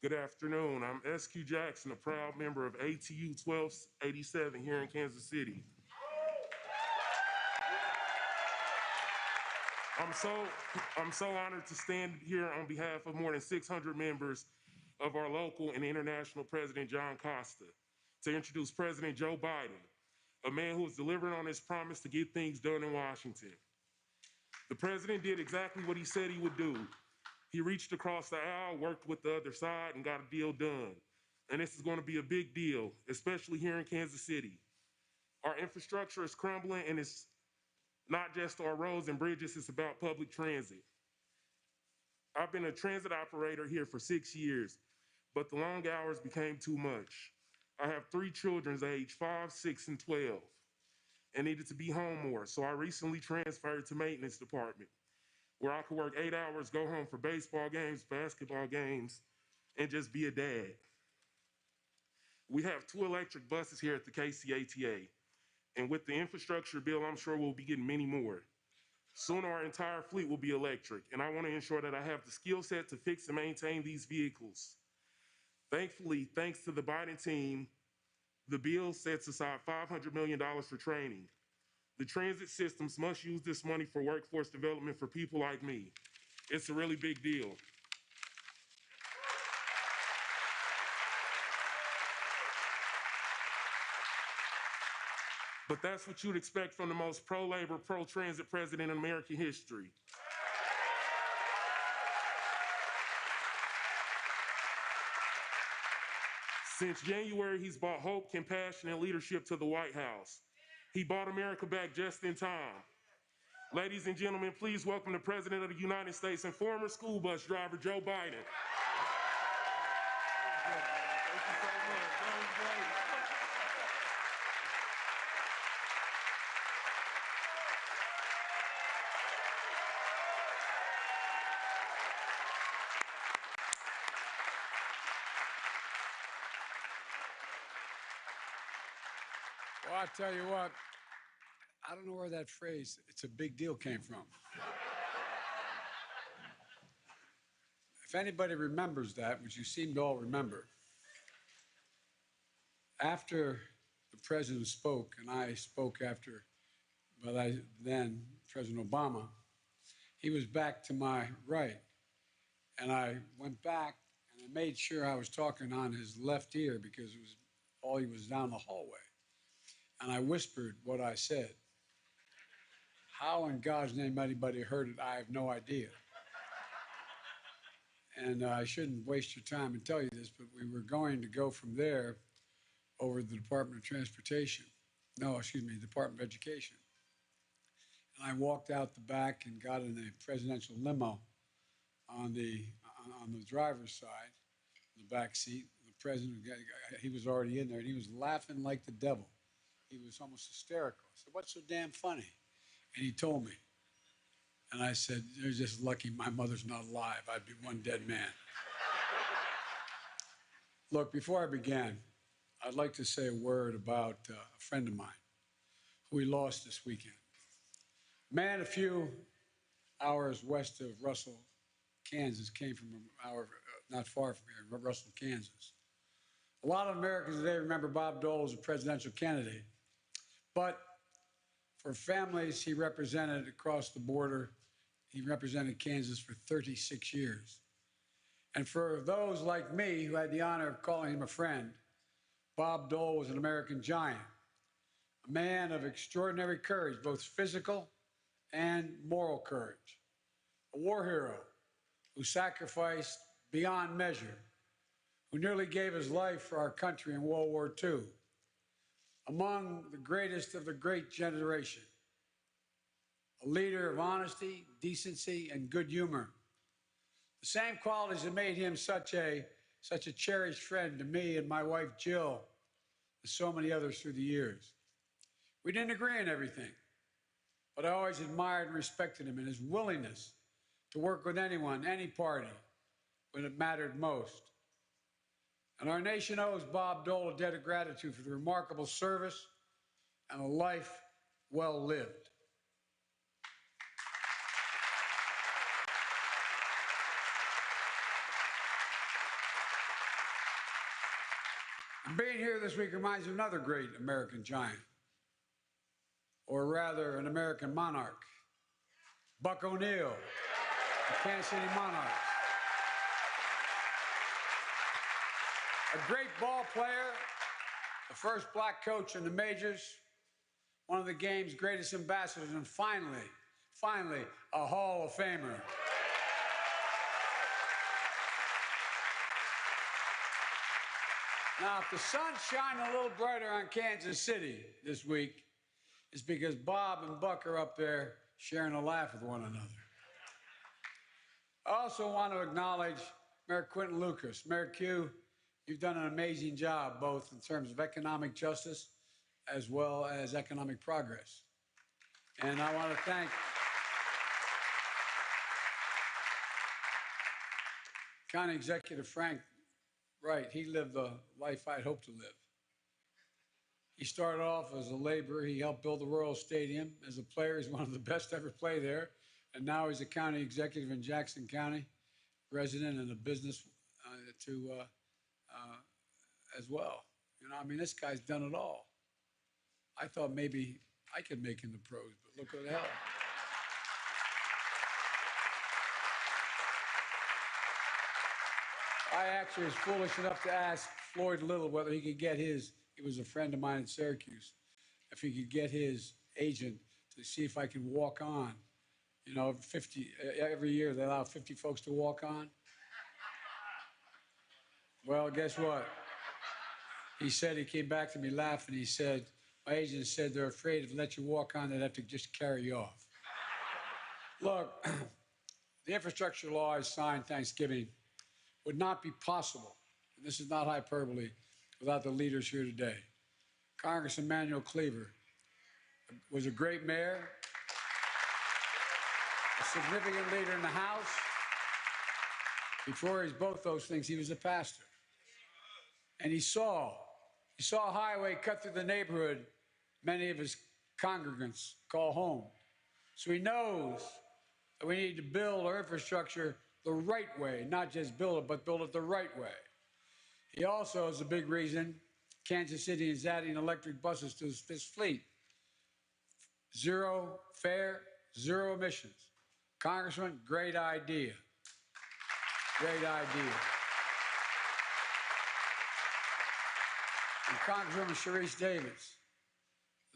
Good afternoon. I'm SQ Jackson, a proud member of ATU 1287 here in Kansas City. I'm so honored to stand here on behalf of more than 600 members of our local and international President John Costa to introduce President Joe Biden, a man who is delivering on his promise to get things done in Washington. The president did exactly what he said he would do. He reached across the aisle, worked with the other side, and got a deal done. And this is going to be a big deal, especially here in Kansas City. Our infrastructure is crumbling, and it's not just our roads and bridges, it's about public transit. I've been a transit operator here for 6 years, but the long hours became too much. I have 3 children aged 5, 6, and 12, and needed to be home more, so I recently transferred to maintenance department, where I could work 8 hours, go home for baseball games, basketball games, and just be a dad. We have 2 electric buses here at the KCATA, and with the infrastructure bill, I'm sure we'll be getting many more. Soon our entire fleet will be electric, and I want to ensure that I have the skill set to fix and maintain these vehicles. Thankfully, thanks to the Biden team, the bill sets aside $500 million for training. The transit systems must use this money for workforce development for people like me. It's a really big deal. But that's what you'd expect from the most pro-labor, pro-transit president in American history. Since January, he's brought hope, compassion, and leadership to the White House. He brought America back just in time. Ladies and gentlemen, please welcome the President of the United States and former school bus driver, Joe Biden. Well, I tell you what, I don't know where that phrase, "it's a big deal," came from. If anybody remembers that, which you seem to all remember, after the president spoke, and I spoke after, then President Obama, he was back to my right. And I went back and I made sure I was talking on his left ear because he was down the hallway. And I whispered what I said. How in God's name anybody heard it, I have no idea. And I shouldn't waste your time and tell you this, but we were going to go from there over the Department of Transportation. No, excuse me, Department of Education. And I walked out the back and got in a presidential limo on the driver's side, the back seat. The president, he was already in there, and he was laughing like the devil. He was almost hysterical. I said, "What's so damn funny?" And he told me. And I said, "You're just lucky my mother's not alive. I'd be one dead man." Look, before I began, I'd like to say a word about a friend of mine who we lost this weekend. A man a few hours west of Russell, Kansas, came from an hour not far from here, Russell, Kansas. A lot of Americans today remember Bob Dole as a presidential candidate, but for families he represented across the border, he represented Kansas for 36 years. And for those like me who had the honor of calling him a friend, Bob Dole was an American giant, a man of extraordinary courage, both physical and moral courage, a war hero who sacrificed beyond measure, who nearly gave his life for our country in World War II, among the greatest of the great generation, a leader of honesty, decency, and good humor. The same qualities that made him such a cherished friend to me and my wife, Jill, and so many others through the years. We didn't agree on everything, but I always admired and respected him and his willingness to work with anyone, any party, when it mattered most. And our nation owes Bob Dole a debt of gratitude for the remarkable service and a life well lived. Being here this week reminds me of another great American giant, or rather an American monarch, Buck O'Neill, the Kansas City Monarchs. A great ball player, the first black coach in the majors, one of the game's greatest ambassadors, and finally, a Hall of Famer. Now, if the sun's shining a little brighter on Kansas City this week, it's because Bob and Buck are up there sharing a laugh with one another. I also want to acknowledge Mayor Quinton Lucas. Mayor Q, you've done an amazing job, both in terms of economic justice as well as economic progress. And I want to thank County Executive Frank Wright. He lived the life I'd hoped to live. He started off as a laborer. He helped build the Royal Stadium. As a player, he's one of the best to ever play there. And now he's a county executive in Jackson County, resident and a business as well. You know, I mean, this guy's done it all. I thought maybe I could make him the pros, but look what the hell. I actually was foolish enough to ask Floyd Little whether he could get his, he was a friend of mine in Syracuse, if he could get his agent to see if I could walk on. You know, every year they allow 50 folks to walk on. Well, guess what? He said, he came back to me laughing. He said, my agent said they're afraid if they let you walk on, they'd have to just carry you off. Look, the infrastructure law I signed Thanksgiving would not be possible, and this is not hyperbole, without the leaders here today. Congressman Emanuel Cleaver was a great mayor, a significant leader in the House. Before he's both those things, he was a pastor. And he saw a highway cut through the neighborhood many of his congregants call home. So he knows that we need to build our infrastructure the right way, not just build it, but build it the right way. He also is a big reason Kansas City is adding electric buses to this fleet. Zero fare, zero emissions. Congressman, great idea. Great idea. And Congresswoman Sharice Davids,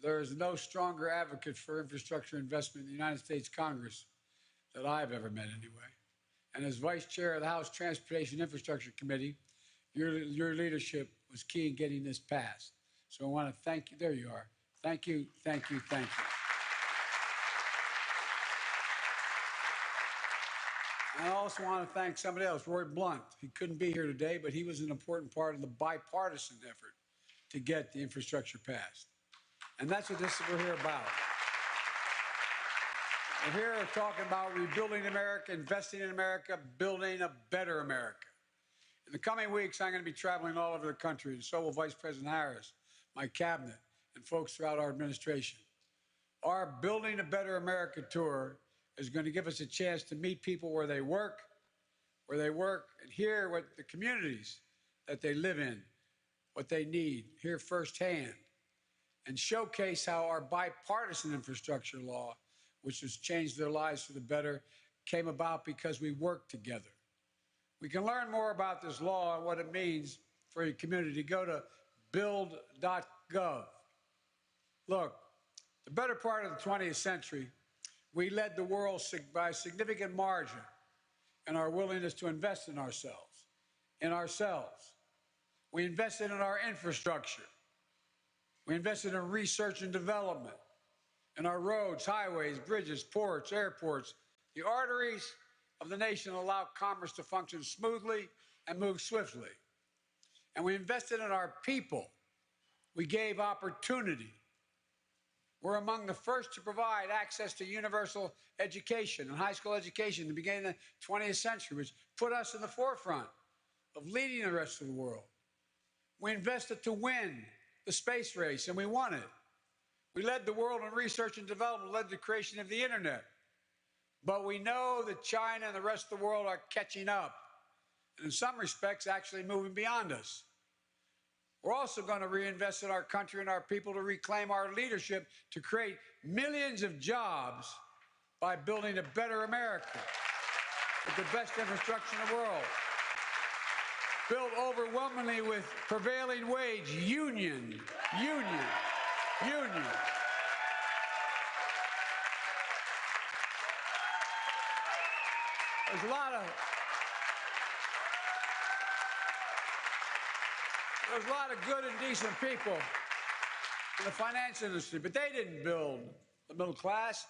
there is no stronger advocate for infrastructure investment in the United States Congress that I've ever met anyway. And as Vice Chair of the House Transportation Infrastructure Committee, your leadership was key in getting this passed. So I want to thank you. There you are. Thank you, thank you, thank you. And I also want to thank somebody else, Roy Blunt. He couldn't be here today, but he was an important part of the bipartisan effort to get the infrastructure passed. And that's what we're here about. We're here talking about rebuilding America, investing in America, building a better America. In the coming weeks, I'm going to be traveling all over the country, and so will Vice President Harris, my cabinet, and folks throughout our administration. Our Building a Better America tour is going to give us a chance to meet people where they work, and hear what the communities that they live in, what they need, hear firsthand, and showcase how our bipartisan infrastructure law, which has changed their lives for the better, came about because we worked together. We can learn more about this law and what it means for your community. Go to build.gov. Look, the better part of the 20th century, we led the world by a significant margin in our willingness to invest in ourselves, We invested in our infrastructure. We invested in research and development, in our roads, highways, bridges, ports, airports. The arteries of the nation allow commerce to function smoothly and move swiftly. And we invested in our people. We gave opportunity. We're among the first to provide access to universal education and high school education in the beginning of the 20th century, which put us in the forefront of leading the rest of the world. We invested to win the space race, and we won it. We led the world in research and development, led the creation of the internet. But we know that China and the rest of the world are catching up, and in some respects, actually moving beyond us. We're also going to reinvest in our country and our people to reclaim our leadership to create millions of jobs by building a better America with the best infrastructure in the world, built overwhelmingly with prevailing wage, union. There's a lot of good and decent people in the finance industry, but they didn't build the middle class.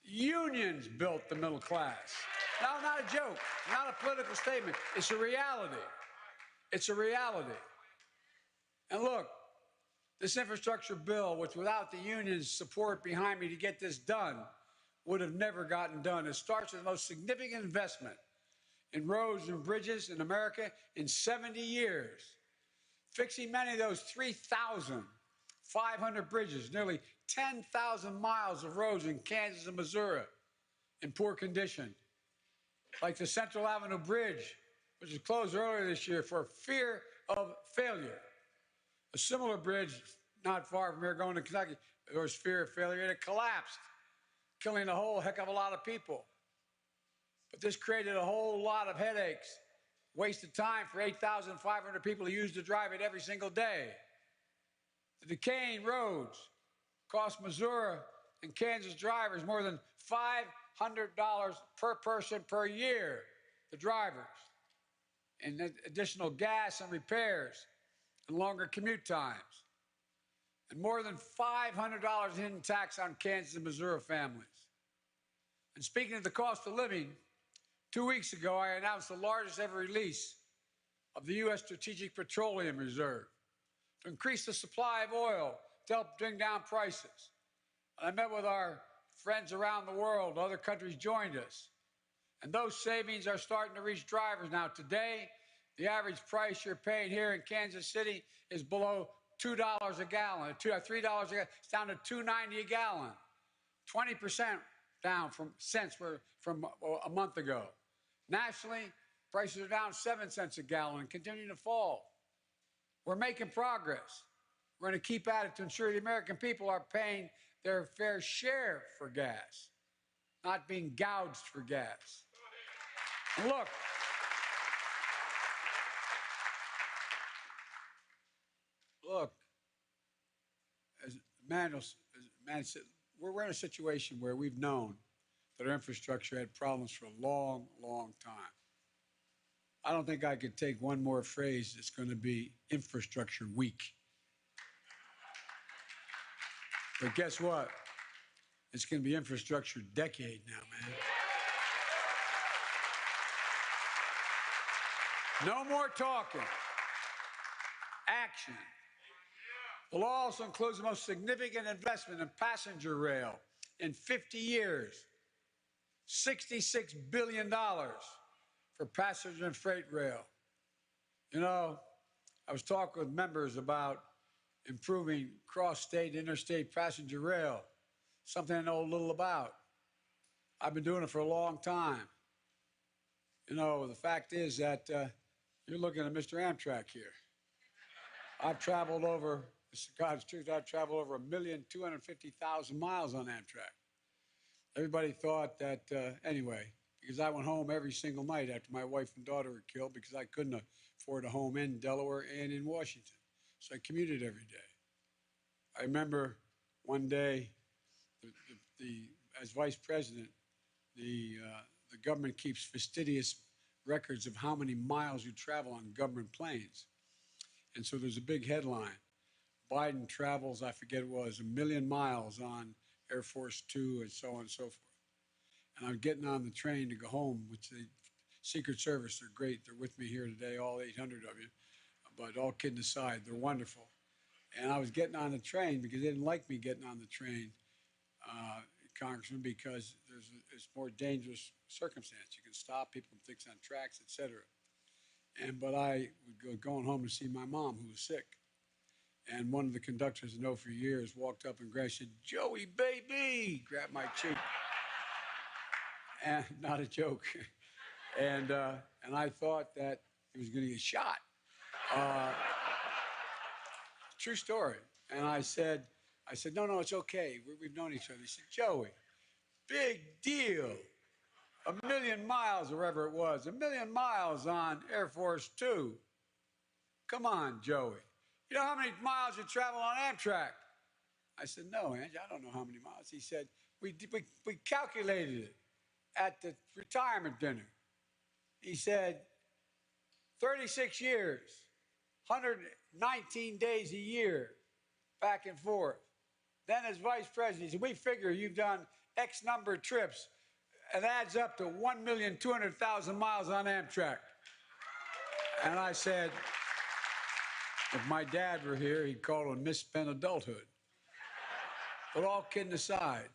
Unions built the middle class. No, not a joke, not a political statement. It's a reality. It's a reality. And look, this infrastructure bill, which without the union's support behind me to get this done, would have never gotten done. It starts with the most significant investment in roads and bridges in America in 70 years. Fixing many of those 3,500 bridges, nearly 10,000 miles of roads in Kansas and Missouri in poor condition, like the Central Avenue Bridge, which was closed earlier this year for fear of failure. A similar bridge not far from here going to Kentucky, there was fear of failure, and it collapsed, killing a whole heck of a lot of people. But this created a whole lot of headaches, wasted time for 8,500 people who used to drive it every single day. The decaying roads cost Missouri and Kansas drivers more than $500 per person per year, the drivers, and additional gas and repairs and longer commute times, and more than $500 in hidden tax on Kansas and Missouri families. And speaking of the cost of living, 2 weeks ago, I announced the largest ever release of the U.S. Strategic Petroleum Reserve to increase the supply of oil to help bring down prices. And I met with our friends around the world. Other countries joined us. And those savings are starting to reach drivers now. Today, the average price you're paying here in Kansas City is below $2 a gallon, $3 a gallon. It's down to $2.90 a gallon, 20% down from a month ago. Nationally, prices are down 7 cents a gallon and continuing to fall. We're making progress. We're going to keep at it to ensure the American people are paying their fair share for gas, not being gouged for gas. And look, as Manuel said, we're in a situation where we've known that our infrastructure had problems for a long, long time. I don't think I could take one more phrase that's going to be infrastructure week. But guess what? It's going to be infrastructure decade now, man. No more talking. Action. The law also includes the most significant investment in passenger rail in 50 years. $66 billion for passenger and freight rail. You know, I was talking with members about improving cross-state, interstate passenger rail, something I know a little about. I've been doing it for a long time. You know, the fact is that you're looking at Mr. Amtrak here. I've traveled over, this is God's truth, I've traveled over 1,250,000 miles on Amtrak. Everybody thought that, anyway, because I went home every single night after my wife and daughter were killed because I couldn't afford a home in Delaware and in Washington. So I commuted every day. I remember one day, as vice president, the government keeps fastidious records of how many miles you travel on government planes. And so there's a big headline. Biden travels, I forget it was, 1 million miles on Air Force Two and so on and so forth. And I'm getting on the train to go home, which the Secret Service, they're great. They're with me here today, all 800 of you. But all kidding aside, they're wonderful. And I was getting on the train because they didn't like me getting on the train, Congressman, because it's more dangerous circumstance. You can stop people and things on tracks, et cetera. But I would go going home to see my mom, who was sick. And one of the conductors I know for years walked up and grabbed, said, "Joey, baby," grabbed my cheek. And not a joke. And I thought that he was going to get shot. true story. And I said, no, it's okay. We've known each other. He said, Joey, big deal. 1,000,000 miles, or wherever it was, 1,000,000 miles on Air Force Two. Come on, Joey. You know how many miles you travel on Amtrak? I said, no, Angie, I don't know how many miles. He said, we calculated it at the retirement dinner. He said, 36 years, 119 days a year, back and forth. Then as vice president, he said, we figure you've done X number of trips. It adds up to 1,200,000 miles on Amtrak. And I said, if my dad were here, he'd call it misspent adulthood. But all kidding aside,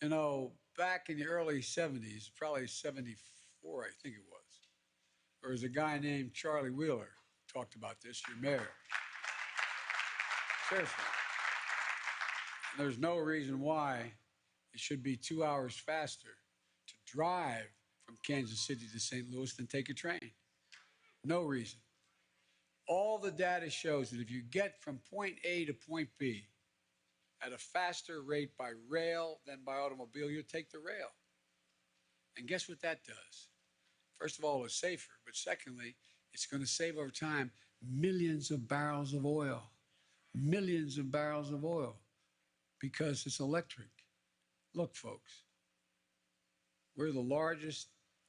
you know, back in the early 70s, probably 74, I think it was, there was a guy named Charlie Wheeler, talked about this, your mayor. Seriously. And there's no reason why it should be 2 hours faster to drive from Kansas City to St. Louis than take a train. No reason. All the data shows that if you get from point A to point B at a faster rate by rail than by automobile, you'll take the rail. And guess what that does? First of all, it's safer, but secondly, it's going to save over time millions of barrels of oil. Millions of barrels of oil because it's electric. Look, folks, we're the largest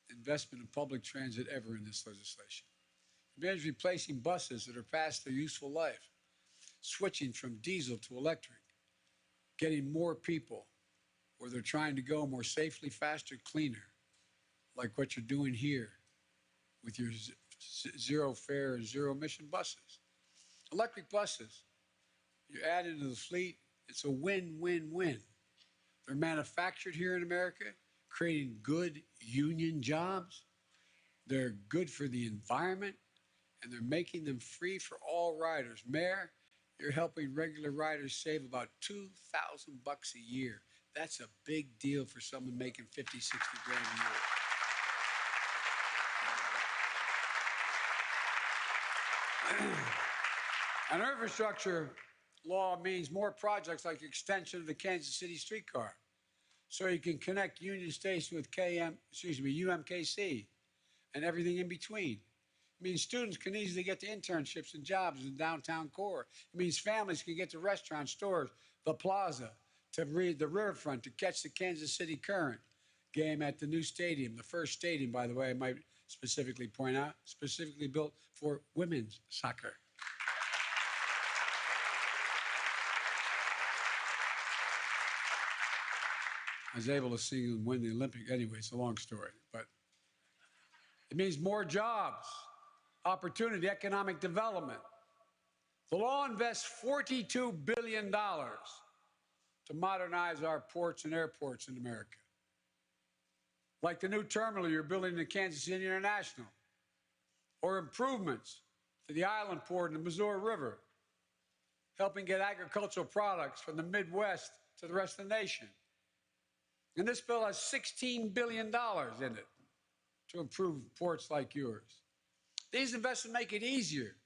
investment in public transit ever in this legislation. It means replacing buses that are past their useful life, switching from diesel to electric, getting more people where they're trying to go more safely, faster, cleaner, like what you're doing here with your zero fare, zero emission buses. Electric buses, you add into the fleet, it's a win-win-win. They're manufactured here in America, creating good union jobs. They're good for the environment, and they're making them free for all riders. Mayor, you're helping regular riders save about $2,000 a year. That's a big deal for someone making 50, 60 grand a year. An infrastructure law means more projects like the extension of the Kansas City streetcar, so you can connect Union Station with UMKC and everything in between. It means students can easily get to internships and jobs in downtown core. It means families can get to restaurants, stores, the plaza, to read the riverfront, to catch the Kansas City Current game at the new stadium, the first stadium, by the way, I might specifically point out, specifically built for women's soccer. I was able to see them win the Olympics. Anyway, it's a long story, but it means more jobs, opportunity, economic development. The law invests $42 billion to modernize our ports and airports in America, like the new terminal you're building in Kansas City International, or improvements to the island port in the Missouri River, helping get agricultural products from the Midwest to the rest of the nation. And this bill has $16 billion in it to improve ports like yours. These investments make it easier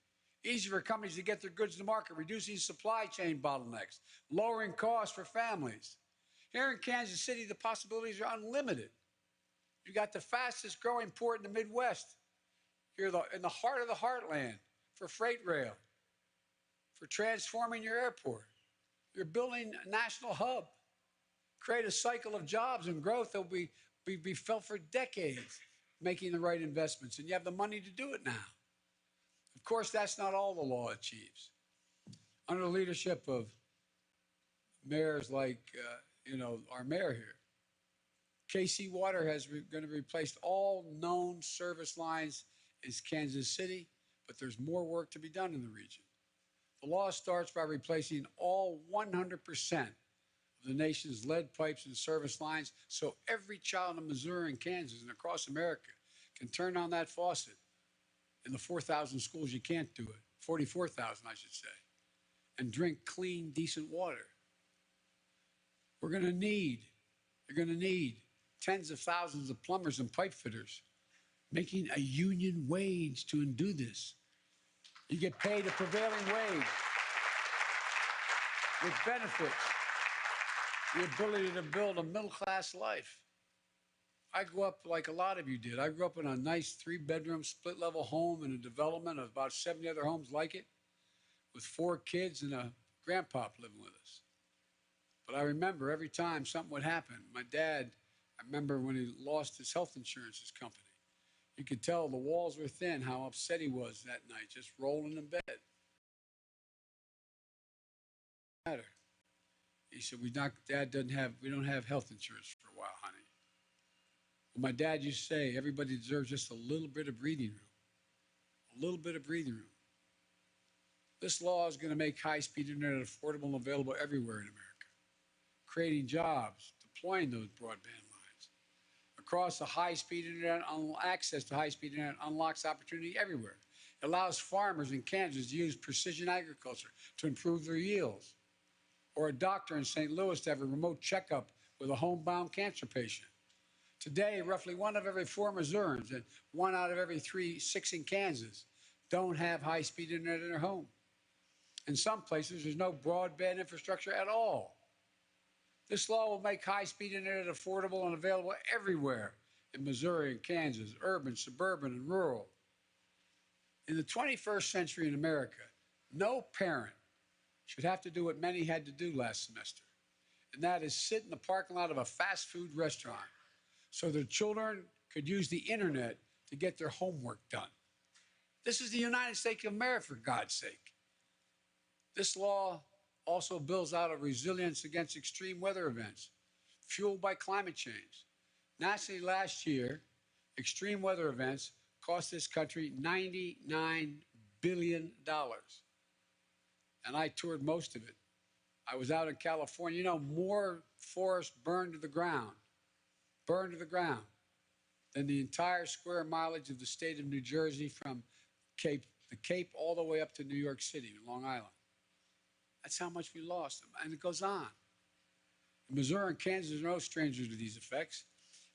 for companies to get their goods to market, reducing supply chain bottlenecks, lowering costs for families. Here in Kansas City, the possibilities are unlimited. You got the fastest growing port in the Midwest. You're in the heart of the heartland for freight rail, for transforming your airport. You're building a national hub. Create a cycle of jobs and growth that will be felt for decades, making the right investments. And you have the money to do it now. Of course, that's not all the law achieves. Under the leadership of mayors like, our mayor here, KC Water has going to replace all known service lines in Kansas City, but there's more work to be done in the region. The law starts by replacing all 100% the nation's lead pipes and service lines, so every child in Missouri and Kansas and across America can turn on that faucet. In the 4,000 schools, you can't do it. 44,000, I should say. And drink clean, decent water. You're going to need tens of thousands of plumbers and pipe fitters making a union wage to undo this. You get paid a prevailing wage. which benefits the ability to build a middle-class life. I grew up like a lot of you did. I grew up in a nice three-bedroom, split-level home in a development of about 70 other homes like it, with 4 kids and a grandpop living with us. But I remember every time something would happen, my dad, I remember when he lost his health insurance company, you could tell the walls were thin, how upset he was that night, just rolling in bed. He said, we don't have health insurance for a while, honey. Well, my dad used to say, everybody deserves just a little bit of breathing room. A little bit of breathing room. This law is going to make high-speed internet affordable and available everywhere in America, creating jobs, deploying those broadband lines. Across the high-speed internet, access to high-speed internet unlocks opportunity everywhere. It allows farmers in Kansas to use precision agriculture to improve their yields, or a doctor in St. Louis to have a remote checkup with a homebound cancer patient. Today, roughly 1 of every 4 Missourians and 1 out of every 6 in Kansas don't have high-speed internet in their home. In some places, there's no broadband infrastructure at all. This law will make high-speed internet affordable and available everywhere in Missouri and Kansas, urban, suburban, and rural. In the 21st century in America, no parent should have to do what many had to do last semester, and that is sit in the parking lot of a fast food restaurant so their children could use the internet to get their homework done. This is the United States of America, for God's sake. This law also builds out a resilience against extreme weather events fueled by climate change. Nationally last year, extreme weather events cost this country $99 billion. And I toured most of it. I was out in California. You know, more forests burned to the ground, than the entire square mileage of the state of New Jersey from the Cape all the way up to New York City, Long Island. That's how much we lost. And it goes on. Missouri and Kansas are no strangers to these effects.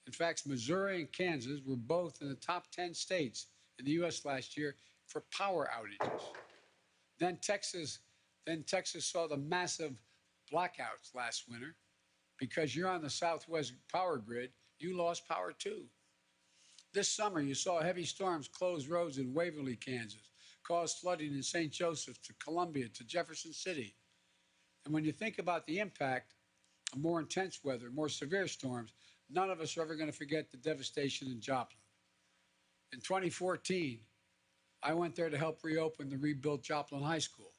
In fact, Missouri and Kansas were both in the top 10 states in the U.S. last year for power outages. Then Texas saw the massive blackouts last winter. Because you're on the Southwest power grid, you lost power too. This summer, you saw heavy storms close roads in Waverly, Kansas, cause flooding in St. Joseph to Columbia to Jefferson City. And when you think about the impact of more intense weather, more severe storms, none of us are ever going to forget the devastation in Joplin. In 2014, I went there to help reopen the rebuilt Joplin High School.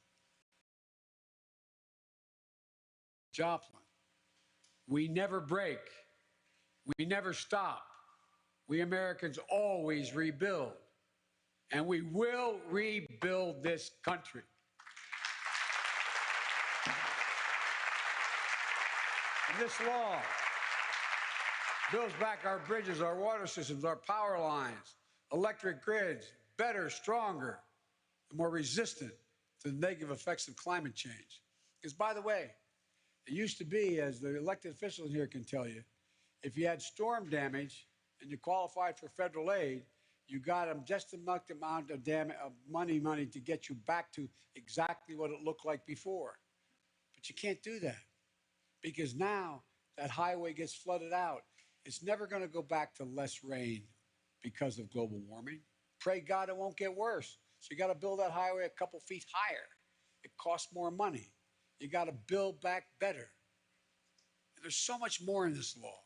Joplin. We never break. We never stop. We Americans always rebuild. And we will rebuild this country. And this law builds back our bridges, our water systems, our power lines, electric grids, better, stronger, and more resistant to the negative effects of climate change. Because, by the way, it used to be, as the elected officials here can tell you, if you had storm damage and you qualified for federal aid, you got them just enough amount of money to get you back to exactly what it looked like before. But you can't do that because now that highway gets flooded out. It's never going to go back to less rain because of global warming. Pray God it won't get worse. So you got to build that highway a couple feet higher. It costs more money. You got to build back better. And there's so much more in this law.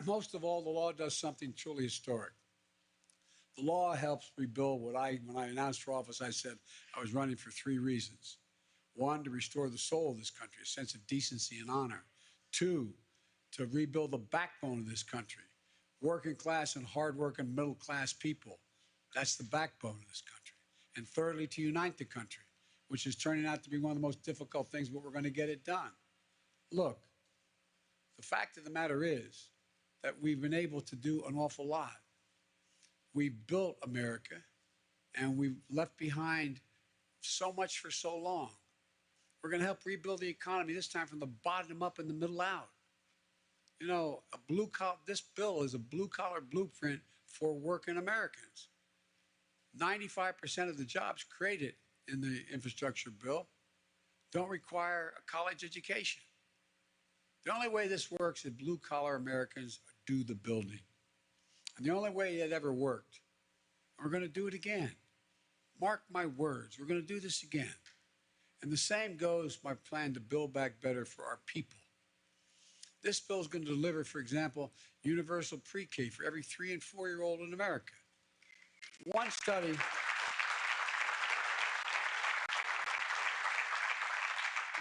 Most of all, the law does something truly historic. The law helps rebuild when I announced for office, I said I was running for 3 reasons. 1, to restore the soul of this country, a sense of decency and honor. 2, to rebuild the backbone of this country, working class and hardworking middle class people. That's the backbone of this country. And thirdly, to unite the country, which is turning out to be one of the most difficult things, but we're going to get it done. Look, the fact of the matter is that we've been able to do an awful lot. We built America, and we've left behind so much for so long. We're going to help rebuild the economy, this time from the bottom up and the middle out. You know, this bill is a blue-collar blueprint for working Americans. 95% of the jobs created in the infrastructure bill don't require a college education. The only way this works is blue-collar Americans do the building. And the only way it ever worked, we're going to do it again. Mark my words, we're going to do this again. And the same goes my plan to build back better for our people. This bill is going to deliver, for example, universal pre-K for every 3- and 4-year-old in America. One study, the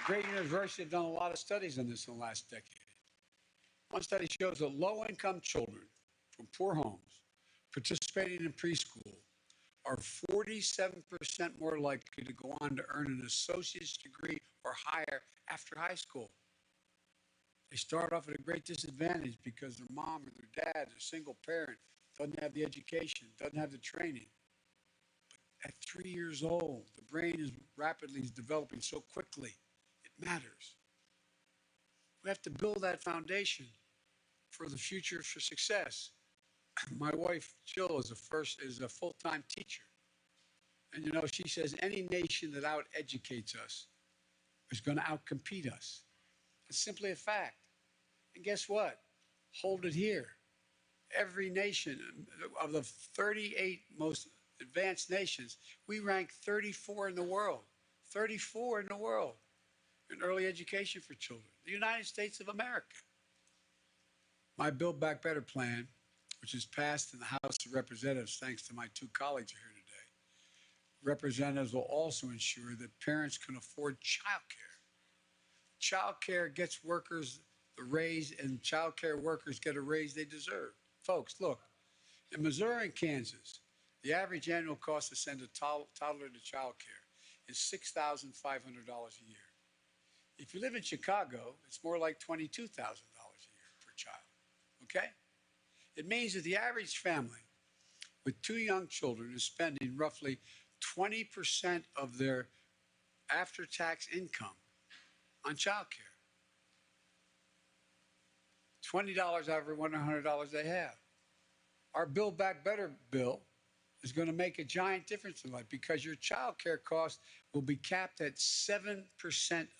great university have done a lot of studies on this in the last decade. One study shows that low-income children from poor homes participating in preschool are 47% more likely to go on to earn an associate's degree or higher after high school. They start off at a great disadvantage because their mom or their dad, a single parent, doesn't have the education, doesn't have the training. But at 3 years old, the brain is rapidly developing so quickly, it matters. We have to build that foundation for the future, for success. My wife, Jill, is a full-time teacher. And, you know, she says any nation that out-educates us is going to outcompete us. It's simply a fact. And guess what? Hold it here. Every nation of the 38 most advanced nations, we rank 34 in the world. 34 in the world in early education for children. The United States of America. My Build Back Better plan, which is passed in the House of Representatives, thanks to my 2 colleagues here today, representatives will also ensure that parents can afford child care. Child care gets workers the raise, and child care workers get a raise they deserve. Folks, look, in Missouri and Kansas, the average annual cost to send a toddler to child care is $6,500 a year. If you live in Chicago, it's more like $22,000 a year per child, okay? It means that the average family with 2 young children is spending roughly 20% of their after-tax income on child care. $20 out of every $100 they have. Our Build Back Better bill is going to make a giant difference in life because your child care cost will be capped at 7%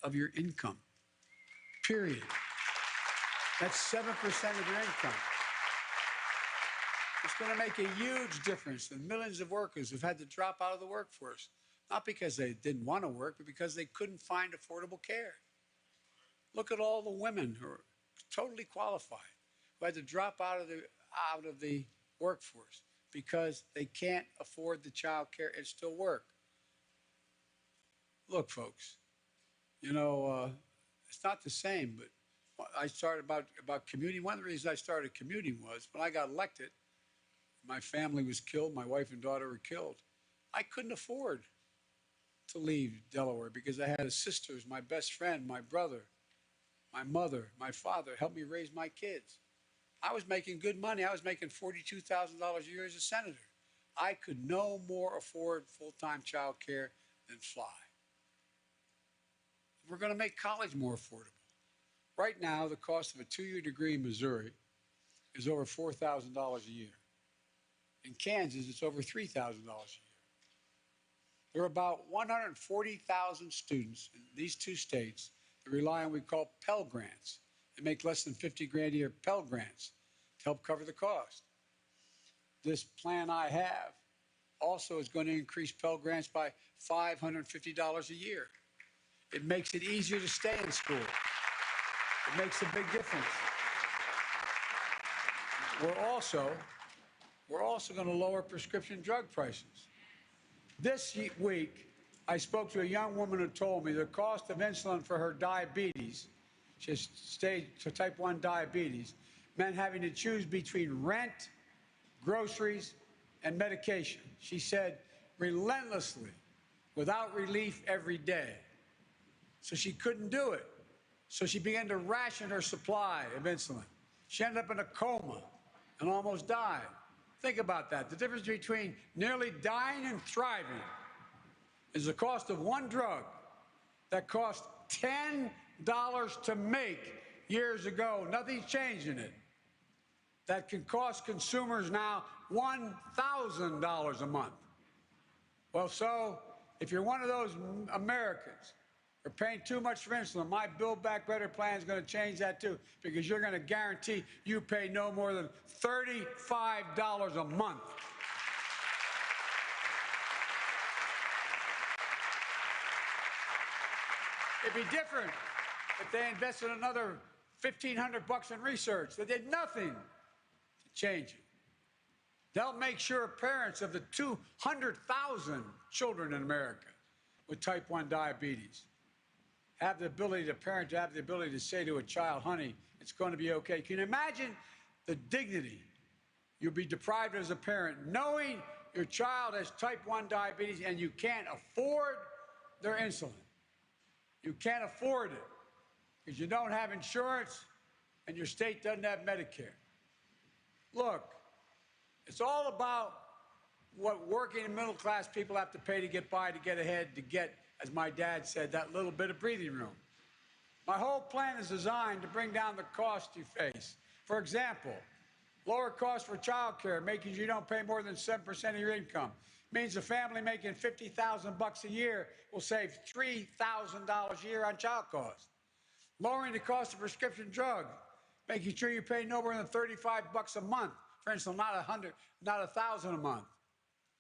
of your income, period. That's 7% of your income. It's going to make a huge difference in millions of workers who've had to drop out of the workforce, not because they didn't want to work, but because they couldn't find affordable care. Look at all the women who are totally qualified who had to drop out of the workforce because they can't afford the child care and still work. Look, folks, you know, it's not the same, but I started about commuting. One of the reasons I started commuting was when I got elected, my family was killed, my wife and daughter were killed. I couldn't afford to leave Delaware because I had sisters, my best friend, my brother, my mother, my father helped me raise my kids. I was making good money. I was making $42,000 a year as a senator. I could no more afford full-time child care than fly. We're going to make college more affordable. Right now, the cost of a 2-year degree in Missouri is over $4,000 a year. In Kansas, it's over $3,000 a year. There are about 140,000 students in these 2 states that rely on what we call Pell Grants. They make less than 50 grand a year Pell Grants to help cover the cost. This plan I have also is going to increase Pell Grants by $550 a year. It makes it easier to stay in school. It makes a big difference. We're also going to lower prescription drug prices. This week, I spoke to a young woman who told me the cost of insulin for her diabetes, she has stage type 1 diabetes, meant having to choose between rent, groceries, and medication. She said, relentlessly, without relief every day. So she couldn't do it. So she began to ration her supply of insulin. She ended up in a coma and almost died. Think about that. The difference between nearly dying and thriving is the cost of one drug that cost $10 to make years ago. Nothing's changing it. That can cost consumers now $1,000 a month. Well, so if you're one of those Americans We're paying too much for insulin. My Build Back Better plan is going to change that too, because you're going to guarantee you pay no more than $35 a month. It'd be different if they invested another $1,500 in research. They did nothing to change it. They'll make sure parents of the 200,000 children in America with type 1 diabetes have the ability to say to a child, honey, it's going to be okay. Can you imagine the dignity you'll be deprived as a parent knowing your child has type 1 diabetes and you can't afford their insulin? You can't afford it because you don't have insurance and your state doesn't have Medicare. Look, it's all about what working and middle class people have to pay to get by, to get ahead, to get, as my dad said, that little bit of breathing room. My whole plan is designed to bring down the cost you face. For example, lower costs for child care, making sure you don't pay more than 7% of your income. Means a family making $50,000 a year will save $3,000 a year on child costs. Lowering the cost of prescription drugs, making sure you pay no more than $35 a month. For instance, not $1,000 a month.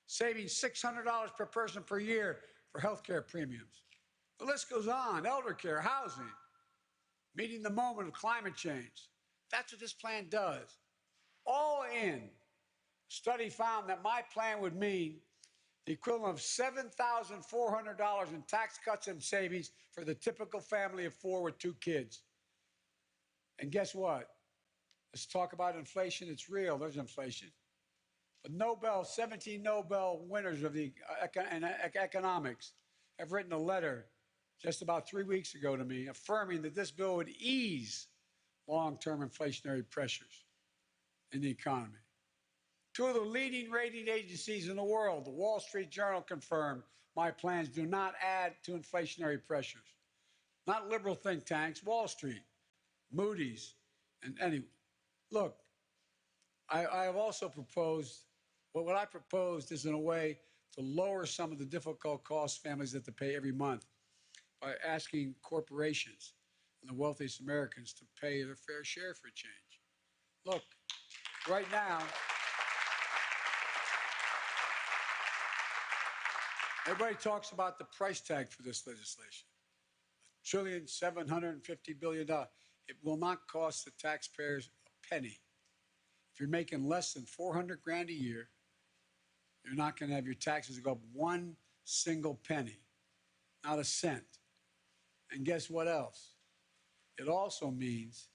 Saving $600 per person per year for health care premiums. The list goes on. Elder care, housing, meeting the moment of climate change. That's what this plan does. All in. Study found that my plan would mean the equivalent of $7,400 in tax cuts and savings for the typical family of 4 with 2 kids. And guess what? Let's talk about inflation. It's real. There's inflation. But 17 Nobel winners of the economics have written a letter just about 3 weeks ago to me affirming that this bill would ease long-term inflationary pressures in the economy. 2 of the leading rating agencies in the world, the Wall Street Journal, confirmed my plans do not add to inflationary pressures. Not liberal think tanks, Wall Street, Moody's, and anyway. Look, I have also proposed, what I proposed is in a way to lower some of the difficult costs families have to pay every month by asking corporations and the wealthiest Americans to pay their fair share for a change. Look, right now, everybody talks about the price tag for this legislation. $1.75 trillion. It will not cost the taxpayers a penny. If you're making less than $400 grand a year, you're not going to have your taxes go up 1 single penny, not a cent. And guess what else? It also means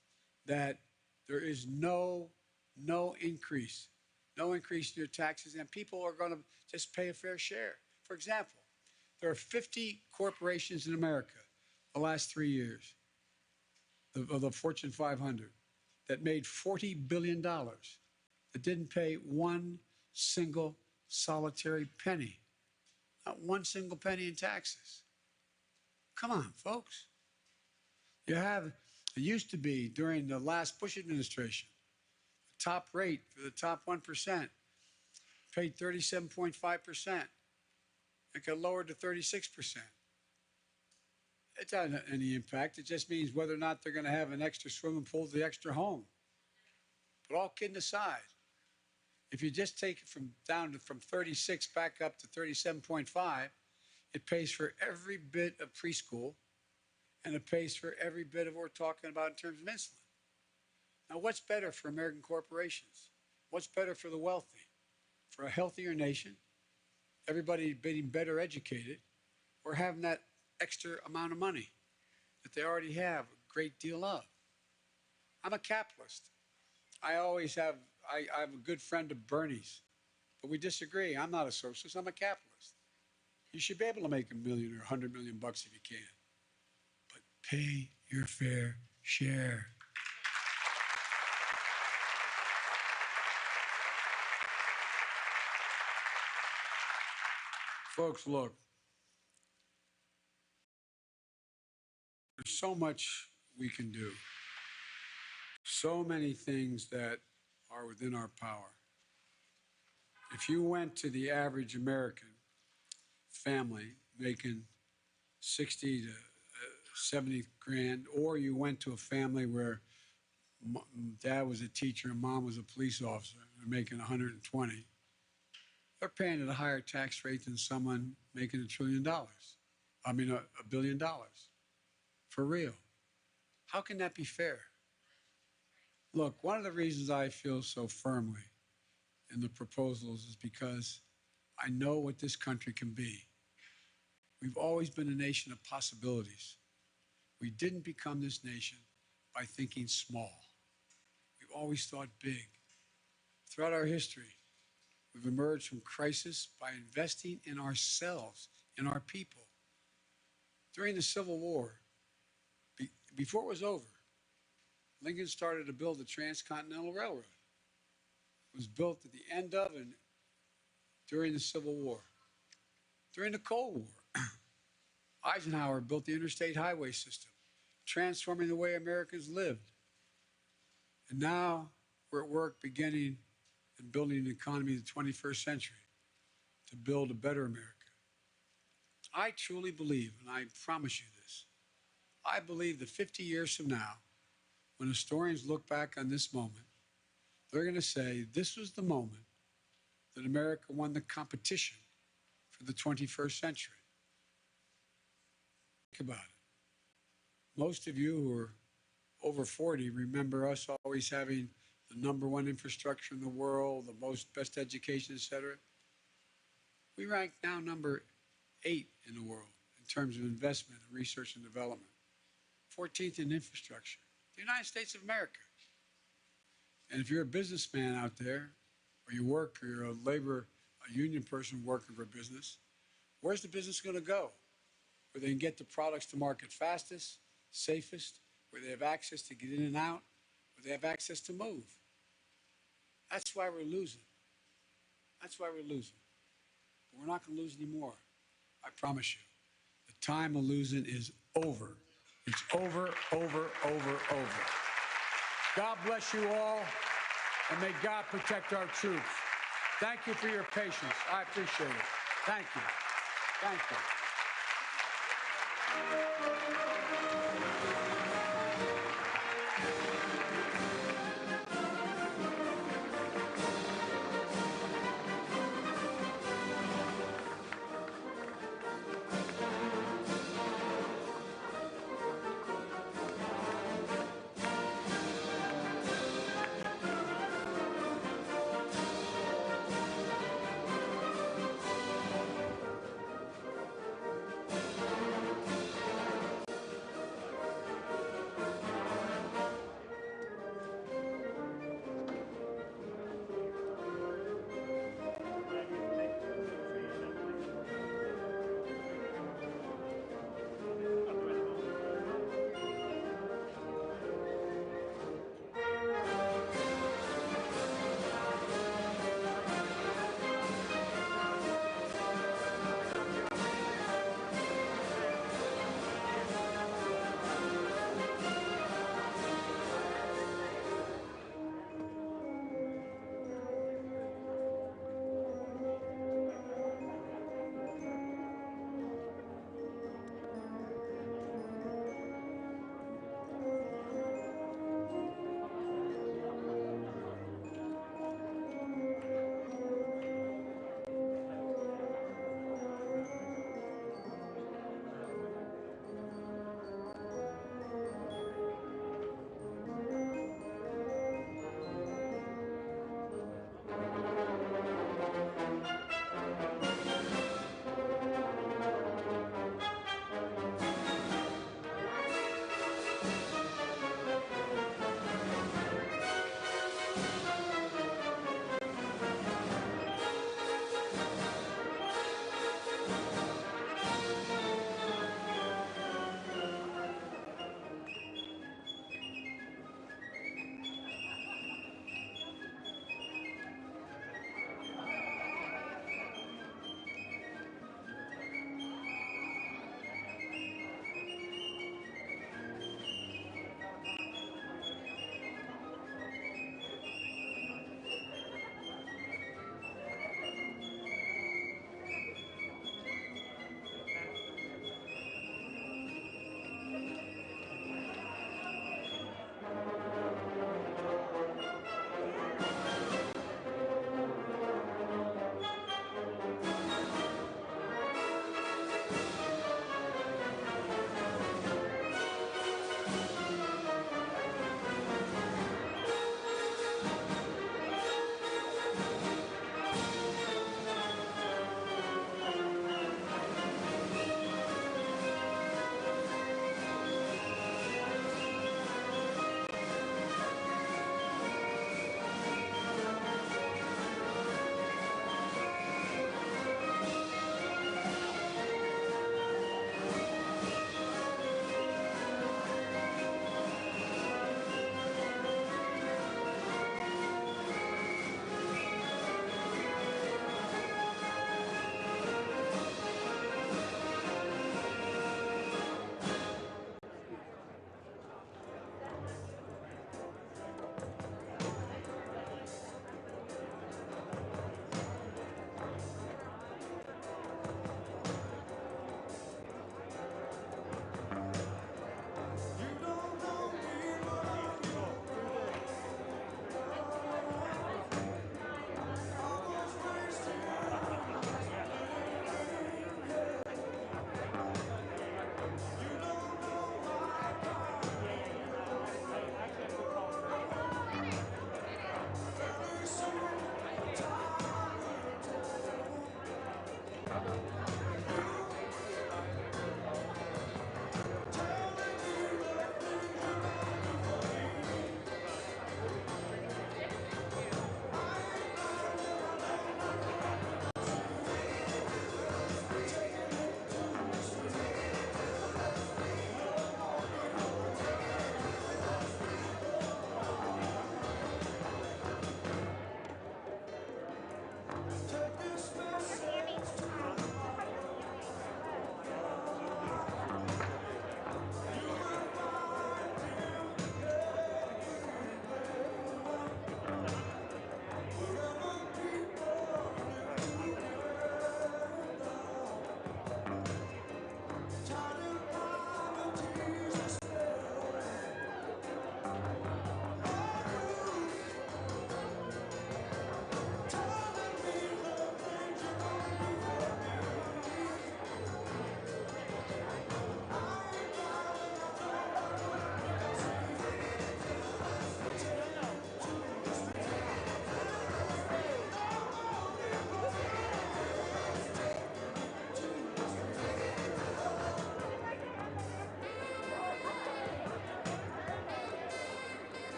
that there is no increase in your taxes, and people are going to just pay a fair share. For example, there are 50 corporations in America the last 3 years of the Fortune 500 that made $40 billion that didn't pay 1 single solitary penny, not 1 single penny in taxes. Come on, folks. It used to be during the last Bush administration, the top rate for the top 1% paid 37.5%. It got lowered to 36%. It doesn't have any impact. It just means whether or not they're going to have an extra swimming pool, the extra home. But all kidding aside, if you just take it from 36 back up to 37.5, it pays for every bit of preschool, and it pays for every bit of what we're talking about in terms of insulin. Now, what's better for American corporations? What's better for the wealthy? For a healthier nation, everybody being better educated, or having that extra amount of money that they already have a great deal of? I'm a capitalist. I have a good friend of Bernie's, but we disagree. I'm not a socialist. I'm a capitalist. You should be able to make $1 million or $100 million if you can, but pay your fair share. Folks, look, there's so much we can do, so many things that are within our power. If you went to the average American family making 60 to 70 grand, or you went to a family where dad was a teacher and mom was a police officer, they're making 120, they're paying at a higher tax rate than someone making $1 trillion. I mean, $1 billion. For real. How can that be fair? Look, one of the reasons I feel so firmly in the proposals is because I know what this country can be. We've always been a nation of possibilities. We didn't become this nation by thinking small. We've always thought big. Throughout our history, we've emerged from crisis by investing in ourselves, in our people. During the Civil War, before it was over, Lincoln started to build the Transcontinental Railroad. It was built at the end of and during the Civil War. During the Cold War, Eisenhower built the interstate highway system, transforming the way Americans lived. And now we're at work beginning and building an economy of the 21st century to build a better America. I truly believe, and I promise you this, I believe that 50 years from now, when historians look back on this moment, they're going to say this was the moment that America won the competition for the 21st century. Think about it. Most of you who are over 40 remember us always having the #1 infrastructure in the world, the best education, et cetera. We rank now number 8 in the world in terms of investment in research and development. 14th in infrastructure. The United States of America. And if you're a businessman out there, or you work, or you're a union person working for a business, where's the business going to go? Where they can get the products to market fastest, safest, where they have access to get in and out, where they have access to move. That's why we're losing. That's why we're losing. But we're not going to lose anymore. I promise you. The time of losing is over. It's over, over, over, over. God bless you all, and may God protect our troops. Thank you for your patience. I appreciate it. Thank you. Thank you.